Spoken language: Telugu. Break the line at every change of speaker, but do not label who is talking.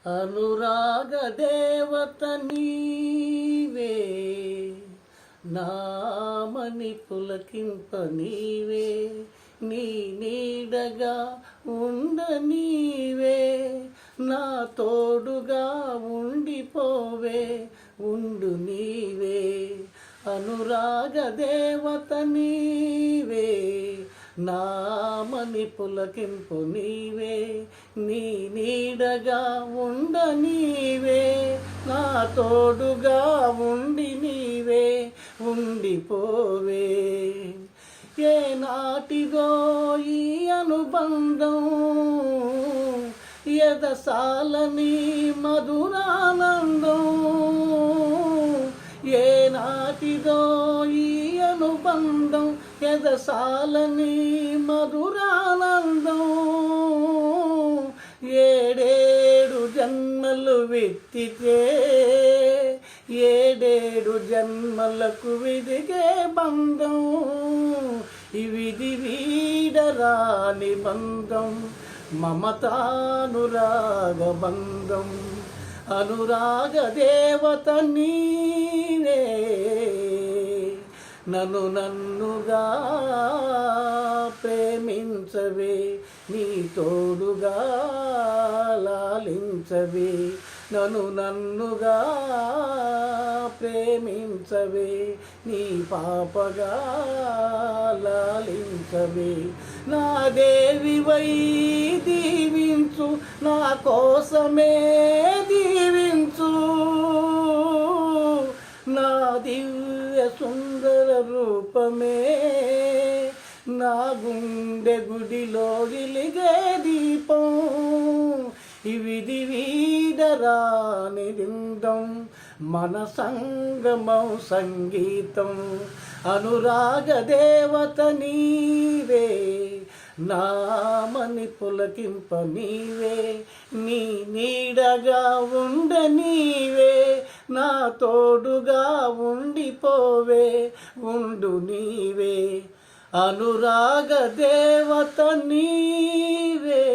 అనురాగ దేవత నీవే, నామని పులకింప నీవే, నీ నీడగా ఉండ నీవే, నా తోడుగా ఉండిపోవే, ఉండు నీవే. అనురాగ దేవత నీవే, నామని పులకింపు నీవే, నీ నీడగా ఉండ నీవే, నా తోడుగా ఉండి నీవే ఉండిపోవే. ఏ నాటిదో ఈ అనుబంధం, ఎదసాలని మధురానందం. ఏ నాటిదో ఈ అనుబంధం, ఎదసాలని మధురానందం. ఏడేడు జన్మలు వెత్తితే, ఏడేడు జన్మలకు విదిగే బంధం, ఇవిది వీడరాని బంధం, మమతానురాగ బంధం. అనురాగ దేవత నీవే, నన్నుగా ప్రేమించవే, నీ తోడుగా లాలించవే. నన్నుగా ప్రేమించవే, నీ పాపగా లాలించవే. నా దేవివై దీవించు, నా కోసమే దీవించు, నా దివ్య సుందర రూపమే, నా గుండె గుడిలో వెలిగే దీపం, ఇవిది వీడరాని బృందం, మన సంగమం సంగీతం. అనురాగ దేవత నీవే, నామని పులకింప నీవే, నీ నీడగా ఉండ నీవే, నా తోడుగా ఉండిపోవే, ఉండు నీవే. అనురాగ దేవత నీవే.